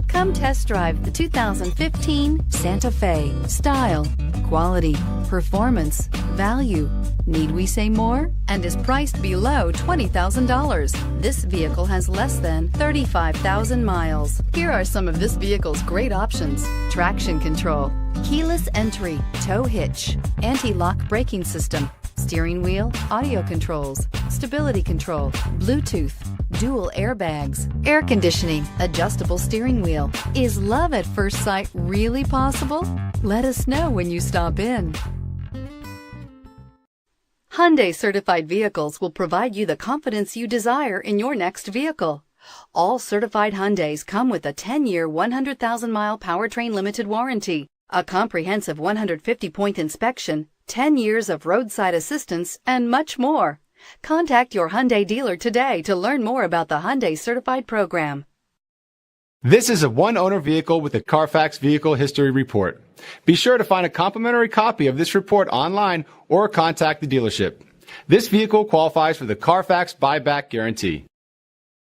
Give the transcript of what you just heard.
Come test drive the 2015 Santa Fe. Style, quality, performance, value. Need we say more? And is priced below $20,000. This vehicle has less than 35,000 miles. Here are some of this vehicle's great options: traction control, keyless entry, tow hitch, anti-lock braking system, steering wheel audio controls, stability control, Bluetooth, dual airbags, air conditioning, adjustable steering wheel. Is love at first sight really possible? Let us know when you stop in. Hyundai certified vehicles will provide you the confidence you desire in your next vehicle. All certified Hyundais come with a 10-year, 100,000-mile powertrain limited warranty, a comprehensive 150-point inspection, 10 years of roadside assistance, and much more. Contact your Hyundai dealer today to learn more about the Hyundai Certified program. This is a one-owner vehicle with a Carfax Vehicle History Report. Be sure to find a complimentary copy of this report online or contact the dealership. This vehicle qualifies for the Carfax Buyback Guarantee.